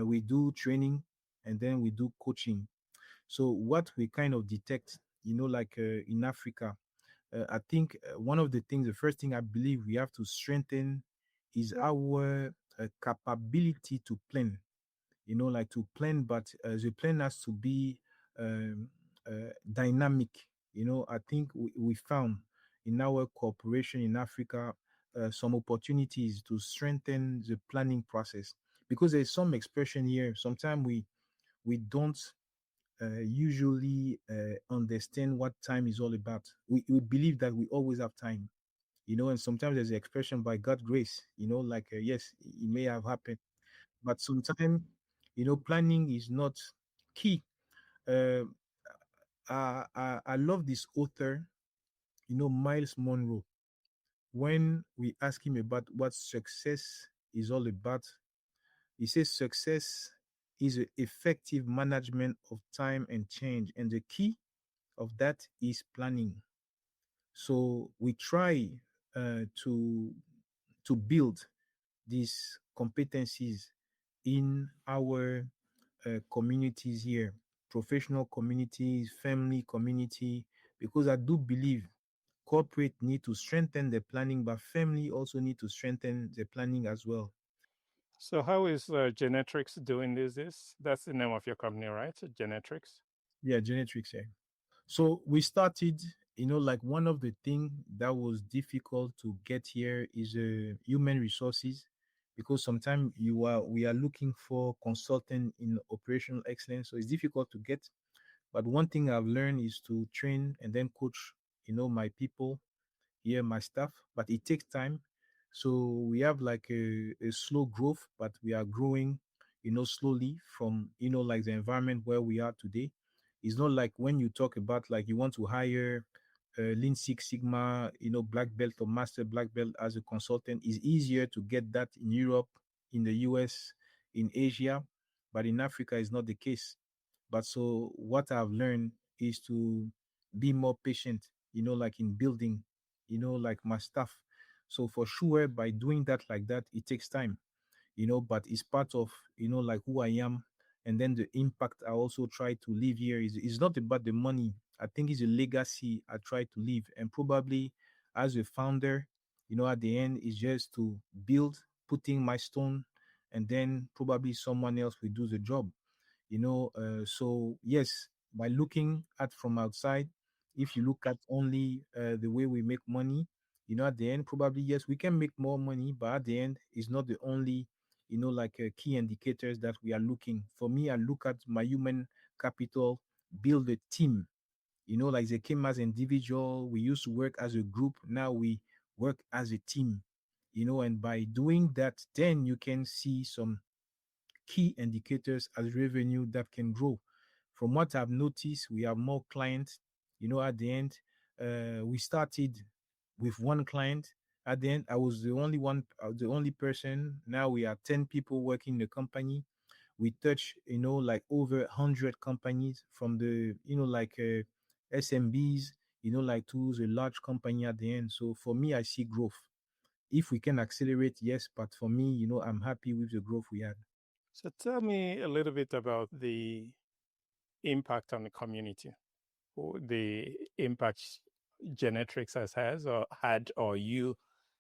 we do training, and then we do coaching. So what we kind of detect, like in Africa, I think one of the things, the first thing I believe we have to strengthen is our capability to plan. Like to plan, but the plan has to be um, dynamic. I think we found in our cooperation in Africa some opportunities to strengthen the planning process because there's some expression here. Sometimes we don't usually understand what time is all about. We believe that we always have time, and sometimes there's an expression by God grace, like, yes, it may have happened, but sometimes, planning is not key. Uh, I love this author, Miles Monroe. When we ask him about what success is all about, he says success is a effective management of time and change. And the key of that is planning. So we try to build these competencies in our communities here, professional communities, family community, because I do believe corporate need to strengthen the planning, but family also need to strengthen the planning as well. So how is Genetrix doing this? That's the name of your company, right? Genetrix. Yeah, Genetrix. Yeah. So we started, like one of the things that was difficult to get here is human resources, because sometimes we are looking for consultant in operational excellence, so it's difficult to get. But one thing I've learned is to train and then coach, my people here, my staff. But it takes time. So we have like a slow growth, but we are growing, slowly from, like the environment where we are today. It's not like when you talk about like you want to hire Lean Six Sigma, black belt or master black belt as a consultant. It's easier to get that in Europe, in the US, in Asia, but in Africa is not the case. But so what I've learned is to be more patient, like in building, like my stuff. So for sure, by doing that like that, it takes time, but it's part of, like who I am. And then the impact I also try to leave here is not about the money. I think it's a legacy I try to leave. And probably as a founder, at the end is just to build, putting my stone, and then probably someone else will do the job. So yes, by looking at from outside, if you look at only the way we make money, at the end probably yes we can make more money, but at the end is not the only, like key indicators that we are looking. For me, I look at my human capital, build a team. Like they came as individual, we used to work as a group, now we work as a team. And by doing that, then you can see some key indicators as revenue that can grow. From what I've noticed, we have more clients. At the end, we started with one client. At the end, I was the only one, the only person. Now we are 10 people working in the company. We touch, like over 100 companies from the, like SMBs, like to the large company at the end. So for me, I see growth. If we can accelerate, yes, but for me, I'm happy with the growth we had. So tell me a little bit about the impact on the community, or the impact Genetrix has or had, or you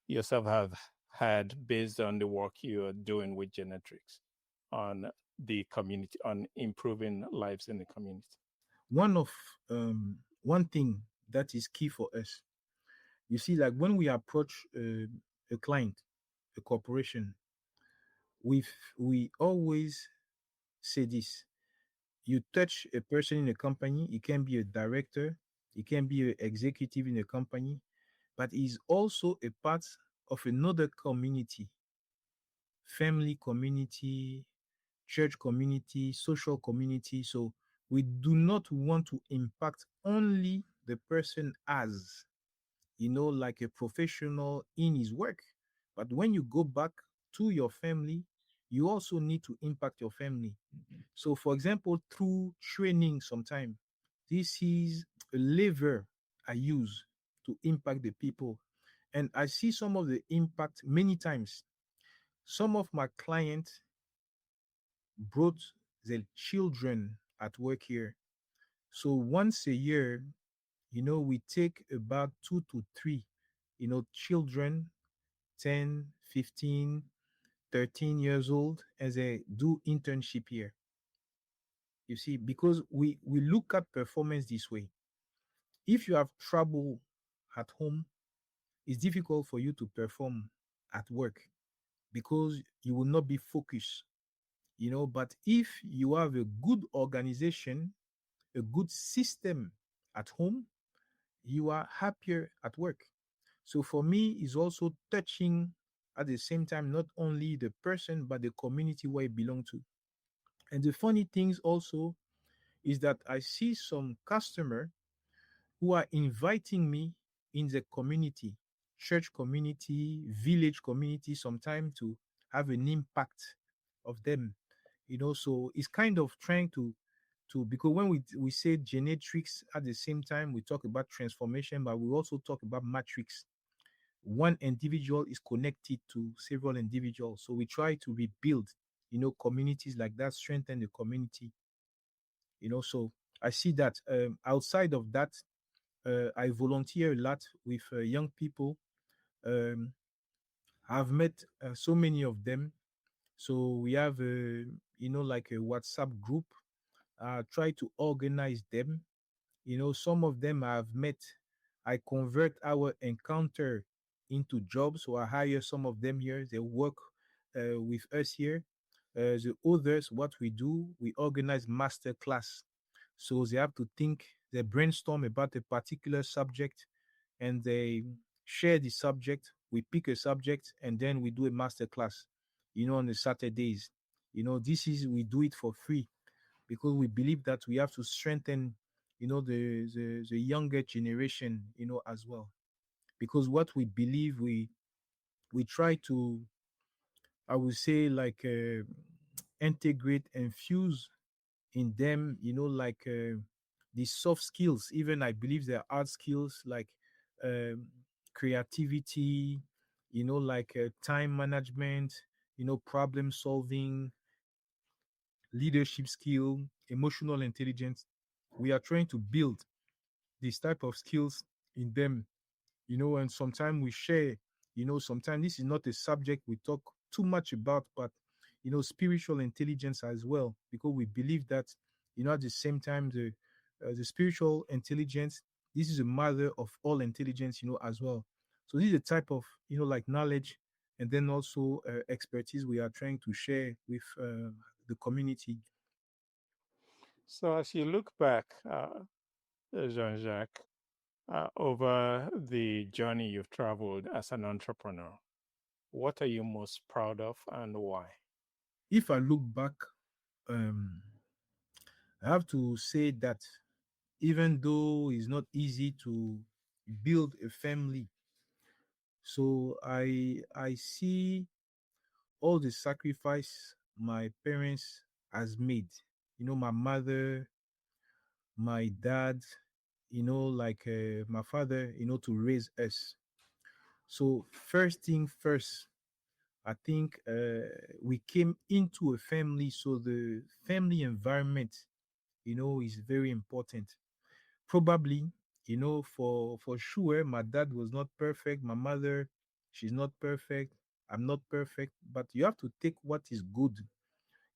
yourself have had based on the work you're doing with Genetrix on the community, on improving lives in the community. One of one thing that is key for us, you see, like when we approach a client, a corporation, we we always say this: you touch a person in a company, it can be a director, it can be an executive in a company, but is also a part of another community, family community, church community, social community. So we do not want to impact only the person as, like a professional in his work. But when you go back to your family, you also need to impact your family. So, for example, through training, sometime, this is a lever I use to impact the people. And I see some of the impact many times. Some of my clients brought their children at work here. So once a year, we take about 2 to 3, children, 10, 15, 13 years old, as they do internship here. You see, because we look at performance this way. If you have trouble at home, it's difficult for you to perform at work because you will not be focused. But if you have a good organization, a good system at home, you are happier at work. So for me, it's also touching at the same time not only the person but the community where it belongs to. And the funny things also is that I see some customer who are inviting me in the community, church community, village community, sometime to have an impact of them. So it's kind of trying to because when we say Genetrix at the same time, we talk about transformation, but we also talk about matrix. One individual is connected to several individuals. So we try to rebuild, communities like that, strengthen the community. So I see that outside of that, I volunteer a lot with young people. Um, I've met so many of them. So we have, like a WhatsApp group. Try to organize them. Some of them I've met. I convert our encounter into jobs. So I hire some of them here. They work with us here. The others, what we do, we organize master class. So they have to think, they brainstorm about a particular subject, and they share the subject. We pick a subject and then we do a master class, on the Saturdays. This is, we do it for free because we believe that we have to strengthen, the younger generation, as well. Because what we believe, we try to, I would say, like, integrate and fuse in them, the soft skills. Even I believe there are art skills like, um, creativity, like, time management, problem solving, leadership skill, emotional intelligence. We are trying to build this type of skills in them, and sometimes we share, sometimes this is not a subject we talk too much about, but spiritual intelligence as well, because we believe that, at the same time, the spiritual intelligence, this is a mother of all intelligence, as well. So this is a type of, like, knowledge, and then also, expertise we are trying to share with, the community. So, as you look back, Jean Jacques, over the journey you've traveled as an entrepreneur, what are you most proud of and why? If I look back, um, I have to say that even though it's not easy to build a family, so I see all the sacrifice my parents has made. My mother, my dad, like, my father, to raise us. So first thing first, I think, we came into a family, so the family environment, is very important. Probably, for sure, my dad was not perfect, my mother, she's not perfect, I'm not perfect, but you have to take what is good,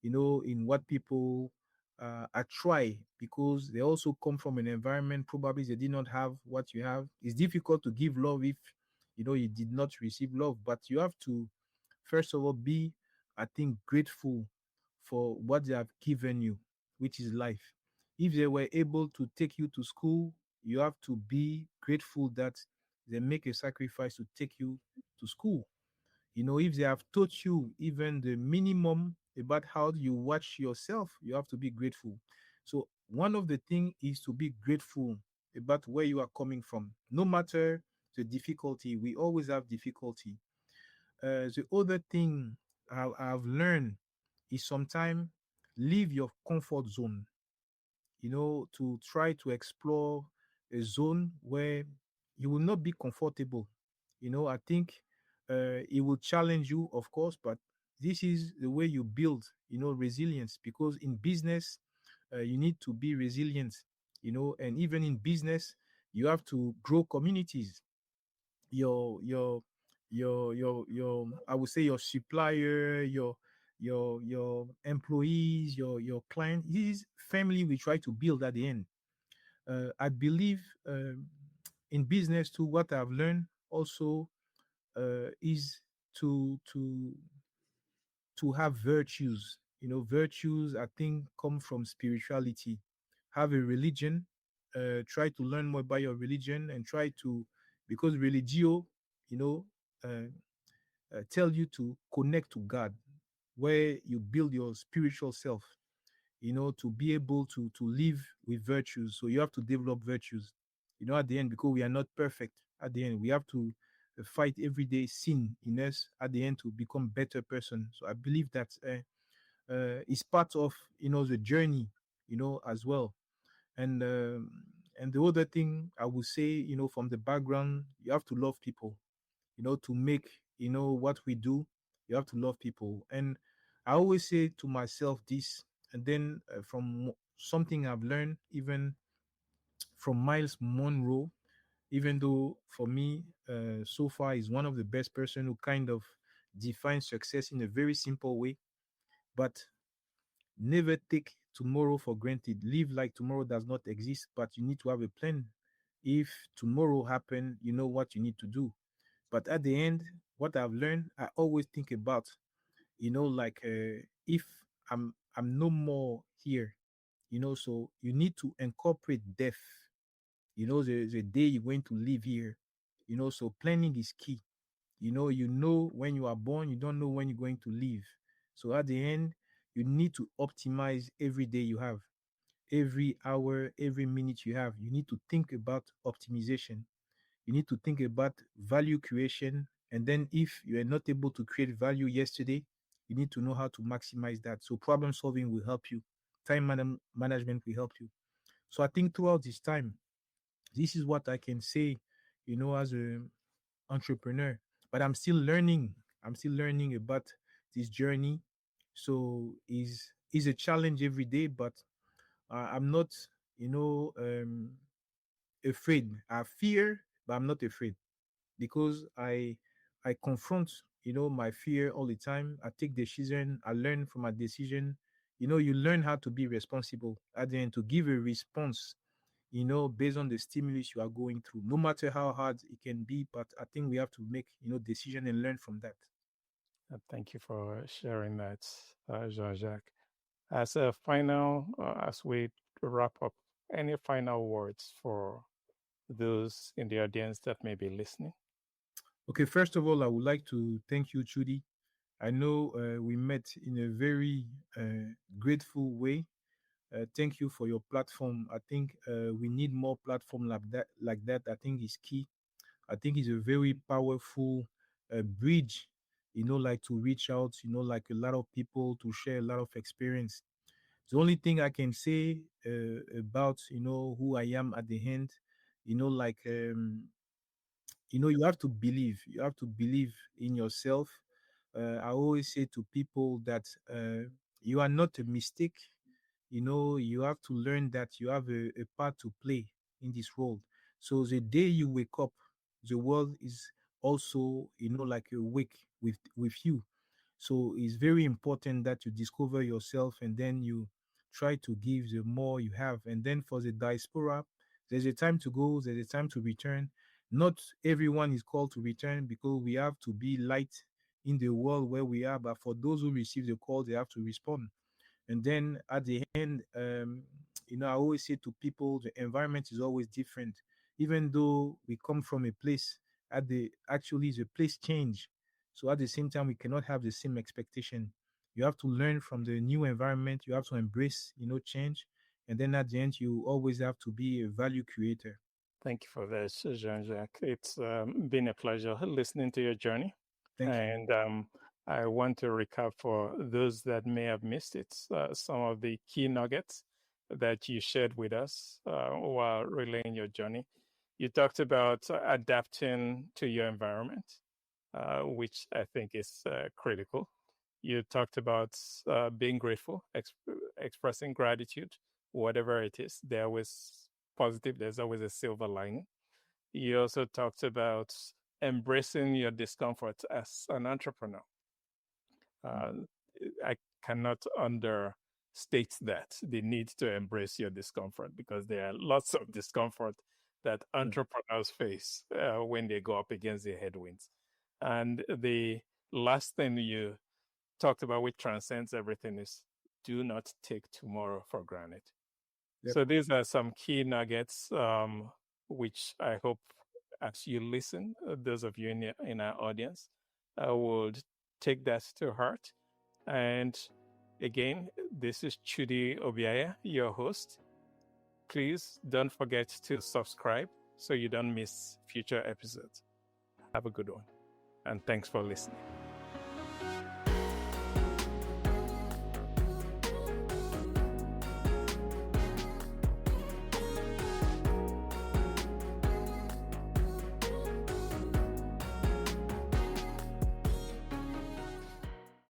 in what people, are try, because they also come from an environment, probably they did not have what you have. It's difficult to give love if, you did not receive love, but you have to, first of all, be, I think, grateful for what they have given you, which is life. If they were able to take you to school, you have to be grateful that they make a sacrifice to take you to school. If they have taught you even the minimum about how you watch yourself, you have to be grateful. So one of the things is to be grateful about where you are coming from. No matter the difficulty, we always have difficulty. The other thing I've learned is sometimes leave your comfort zone, to try to explore a zone where you will not be comfortable. I think, it will challenge you, of course, but this is the way you build, resilience, because in business, you need to be resilient, and even in business, you have to grow communities. Your I would say your supplier, your employees, your client, this is family we try to build at the end. I believe, in business too, what I've learned also, is to have virtues. Virtues, I think, come from spirituality. Have a religion, try to learn more about your religion, and try to, because religio, you know, uh, tell you to connect to God, where you build your spiritual self, to be able to live with virtues. So you have to develop virtues, at the end, because we are not perfect. At the end, we have to, fight everyday sin in us at the end to become better person. So I believe that, is part of, the journey, as well. And um, and the other thing I would say, from the background, you have to love people, to make, what we do. You have to love people. And I always say to myself this, and then, from something I've learned even from Miles Monroe, even though for me, so far, is one of the best person who kind of defines success in a very simple way. But never take tomorrow for granted. Live like tomorrow does not exist, but you need to have a plan. If tomorrow happen, you know what you need to do. But at the end, what I've learned, I always think about, like, if I'm no more here, So you need to incorporate death, the day you're going to live here. So planning is key. You know when you are born, you don't know when you're going to leave. So at the end, you need to optimize every day you have, every hour, every minute you have. You need to think about optimization. You need to think about value creation. And then if you are not able to create value yesterday, you need to know how to maximize that. So problem solving will help you. Management will help you. So I think throughout this time, this is what I can say, as a entrepreneur. But I'm still learning. I'm still learning about this journey. So is a challenge every day, but I'm not, you know, um, afraid. I fear, but I'm not afraid because I confront, my fear all the time. I take decision. I learn from my decision. You learn how to be responsible at the end, to give a response, based on the stimulus you are going through, no matter how hard it can be. But I think we have to make, decision and learn from that. Thank you for sharing that, Jean-Jacques. As a final, as we wrap up, any final words for those in the audience that may be listening? Okay, first of all, I would like to thank you, Judy. I know we met in a very grateful way. Thank you for your platform. I think we need more platform like that. I think is key. I think it's a very powerful bridge, like to reach out, like a lot of people to share a lot of experience. The only thing I can say about, who I am at the end, like, you have to believe. You have to believe in yourself. I always say to people that you are not a mistake. You have to learn that you have a part to play in this world. So the day you wake up, the world is also, like awake with you. So it's very important that you discover yourself and then you try to give the more you have. And then for the diaspora, there's a time to go, there's a time to return. Not everyone is called to return because we have to be light in the world where we are. But for those who receive the call, they have to respond. And then at the end, I always say to people, the environment is always different. Even though we come from a place, actually the place change. So at the same time, we cannot have the same expectation. You have to learn from the new environment. You have to embrace, change. And then at the end, you always have to be a value creator. Thank you for this, Jean-Jacques. It's been a pleasure listening to your journey. Thank you. And I want to recap for those that may have missed it, some of the key nuggets that you shared with us while relaying your journey. You talked about adapting to your environment, which I think is critical. You talked about being grateful, expressing gratitude, whatever it is. There was positive, there's always a silver lining. You also talked about embracing your discomfort as an entrepreneur. I cannot understate that, the need to embrace your discomfort, because there are lots of discomfort that entrepreneurs face when they go up against the headwinds. And the last thing you talked about, which transcends everything, is do not take tomorrow for granted. Yep. So these are some key nuggets, which I hope as you listen, those of you in our audience would take that to heart. And again, this is Chudi Obiaya, your host. Please don't forget to subscribe so you don't miss future episodes. Have a good one, and thanks for listening.